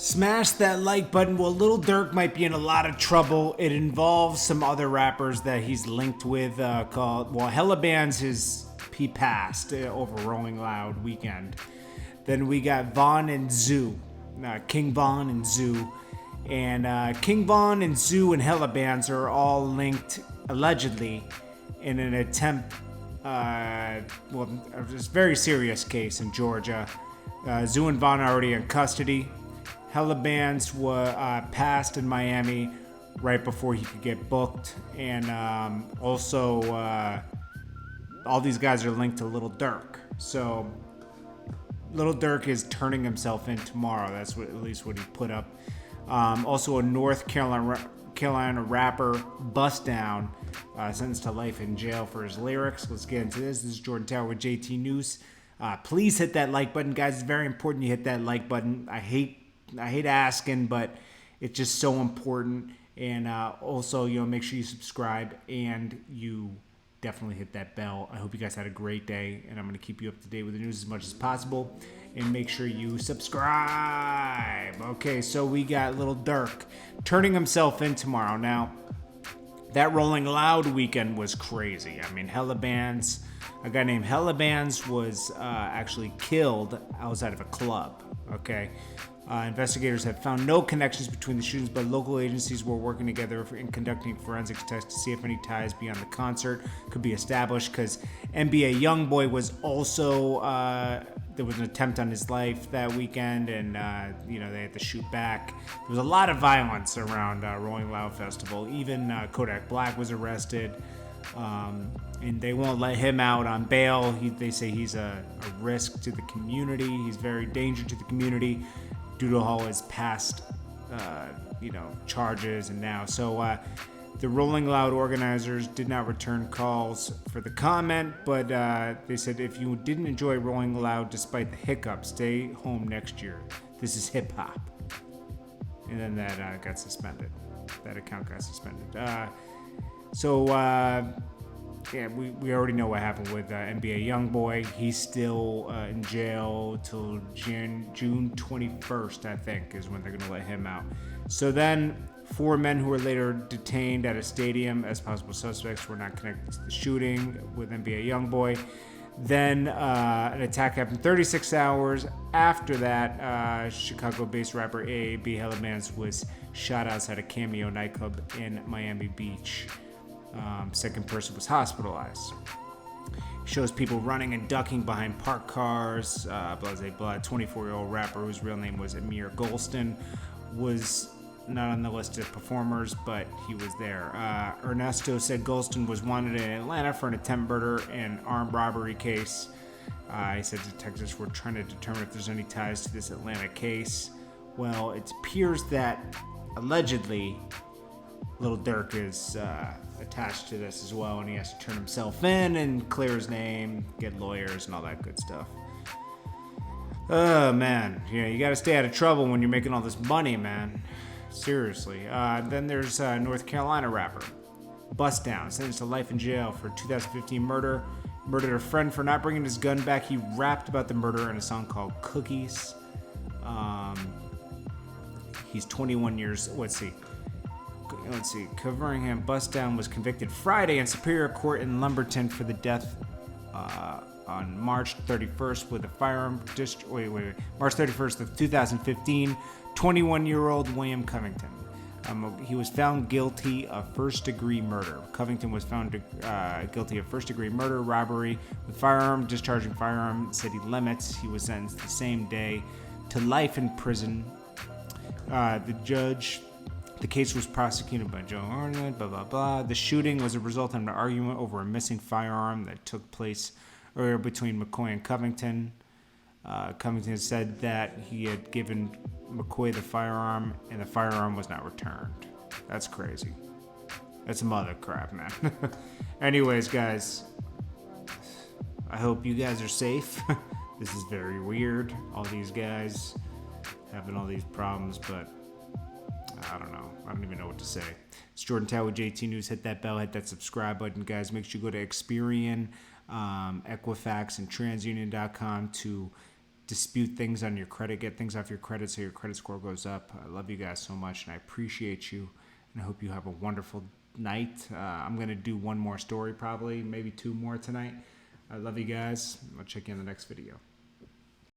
Smash that like button. Well, Lil Durk might be in a lot of trouble. It involves some other rappers that he's linked with Hella Bands he passed over Rolling Loud weekend. Then we got Von and Zoo, King Von and Zoo. And King Von and Zoo and Hella Bands are all linked, allegedly, in an attempt, this very serious case in Georgia. Zoo and Von are already in custody. Hella Bands were passed in Miami right before he could get booked. And also, all these guys are linked to Lil Durk. So, Lil Durk is turning himself in tomorrow. That's at least what he put up. Also, a North Carolina rapper, Bust Down, sentenced to life in jail for his lyrics. Let's get into this. This is Jordan Tower with JT News. Please hit that like button, guys. It's very important you hit that like button. I hate asking, but it's just so important. And also, make sure you subscribe and you definitely hit that bell. I hope you guys had a great day, and I'm going to keep you up to date with the news as much as possible. And make sure you subscribe. Okay, so we got Lil Durk turning himself in tomorrow. Now, that Rolling Loud weekend was crazy. I mean, Hella Bands, a guy named Hella Bands was actually killed outside of a club. Okay. Investigators have found no connections between the shootings, but local agencies were working together in conducting forensics tests to see if any ties beyond the concert could be established, because NBA YoungBoy was also, there was an attempt on his life that weekend, and, they had to shoot back. There was a lot of violence around Rolling Loud Festival. Even Kodak Black was arrested, and they won't let him out on bail. They say he's a risk to the community. He's very dangerous to the community due to all his past, charges and now. So the Rolling Loud organizers did not return calls for the comment, but they said if you didn't enjoy Rolling Loud despite the hiccups, stay home next year. This is hip hop. And then that got suspended. That account got suspended. We already know what happened with NBA YoungBoy. He's still in jail till June 21st, I think, is when they're going to let him out. So then, 4 men who were later detained at a stadium as possible suspects were not connected to the shooting with NBA YoungBoy. Then an attack happened 36 hours after that. Chicago-based rapper AAB Hella Bands was shot outside a Cameo nightclub in Miami Beach. Second person was hospitalized. Shows people running and ducking behind parked cars. Blase Blood, 24-year-old rapper whose real name was Amir Golston, was not on the list of performers, but he was there. Ernesto said Golston was wanted in Atlanta for an attempted murder and armed robbery case. He said detectives were trying to determine if there's any ties to this Atlanta case. Well, it appears that allegedly Lil Durk is attached to this as well, and he has to turn himself in and clear his name, get lawyers, and all that good stuff. Oh, man. You gotta stay out of trouble when you're making all this money, man. Seriously. Then there's North Carolina rapper Bust Down, sentenced to life in jail for 2015 murder. Murdered a friend for not bringing his gun back. He rapped about the murder in a song called Cookies. He's 21 years... Let's see. Covering him, Bust Down was convicted Friday in Superior Court in Lumberton for the death on March 31st with a firearm. March 31st of 2015. 21-year-old William Covington. He was found guilty of first-degree murder. Covington was found guilty of first-degree murder, robbery with firearm, discharging firearm, city limits. He was sentenced the same day to life in prison. The case was prosecuted by Joe Arnett, blah, blah, blah. The shooting was a result of an argument over a missing firearm that took place earlier between McCoy and Covington. Covington said that he had given McCoy the firearm, and the firearm was not returned. That's crazy. That's some other crap, man. Anyways, guys, I hope you guys are safe. This is very weird. All these guys having all these problems, but I don't know. I don't even know what to say. It's Jordan Tower with JT News. Hit that bell, hit that subscribe button, guys. Make sure you go to Experian, Equifax, and TransUnion.com to dispute things on your credit, get things off your credit so your credit score goes up. I love you guys so much, and I appreciate you, and I hope you have a wonderful night. I'm going to do one more story, probably, maybe 2 more tonight. I love you guys. I'll check you in the next video.